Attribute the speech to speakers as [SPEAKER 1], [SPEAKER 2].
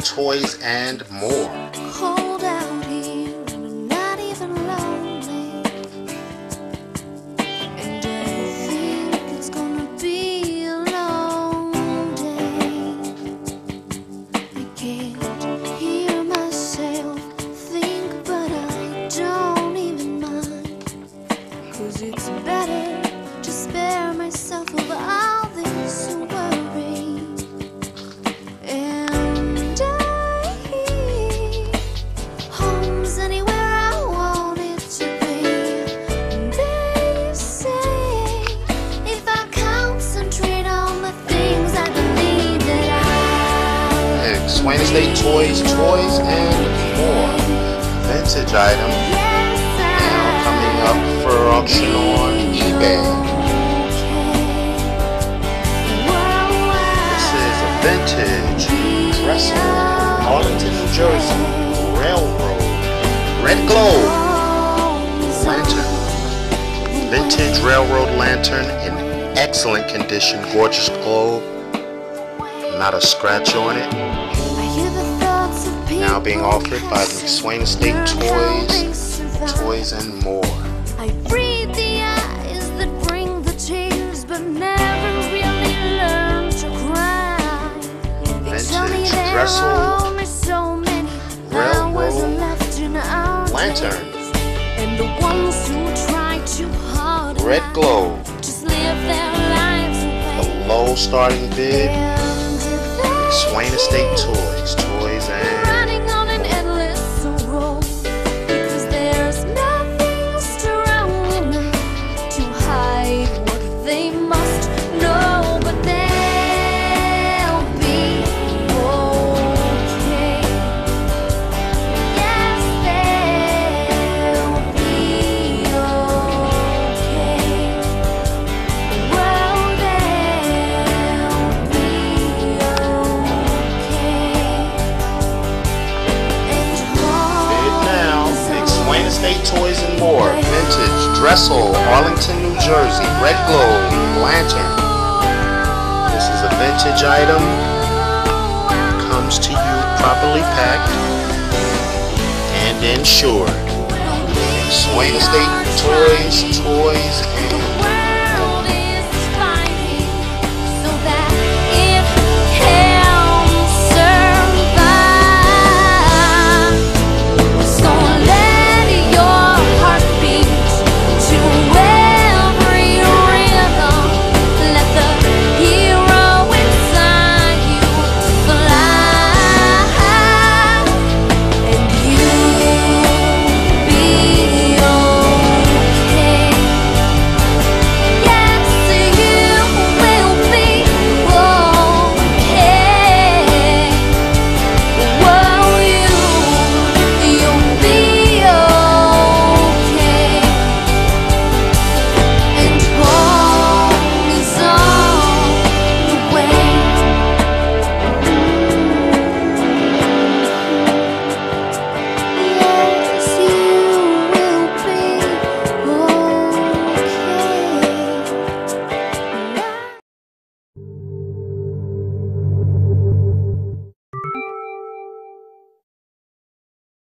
[SPEAKER 1] Toys, and more.
[SPEAKER 2] Cold out here, not even lonely, and I think it's gonna be a long day. I can't hear myself think, but I don't even mind, 'cause it's better to spare myself of all this worry. And home's anywhere I want it to be. They say if I concentrate on the things I believe that
[SPEAKER 1] Swain Estate Toys, and more. Vintage item now coming up for auction on eBay. This is a vintage Dressel, Arlington, New Jersey, railroad, red glow lantern. Vintage railroad lantern in excellent condition, gorgeous globe, not a scratch on it. Now being offered by the Swain Estate Toys, and more.
[SPEAKER 2] I read the eyes that bring the tears, but never really learn to cry.
[SPEAKER 1] Vintage Dressel railroad lantern,
[SPEAKER 2] and the ones who try too hard,
[SPEAKER 1] red glow,
[SPEAKER 2] just live their lives away.
[SPEAKER 1] the low starting bid. Swain Estate Toys, and
[SPEAKER 2] running on an endless road, because there's nothing strong enough to hide what they must know, but they'll be okay. Yes, they'll be okay. Well, they'll be
[SPEAKER 1] Swain Estate Toys and more. Vintage Dressel, Arlington, New Jersey, red glow lantern. This is a vintage item. Comes to you properly packed and insured. Swain Estate Toys, and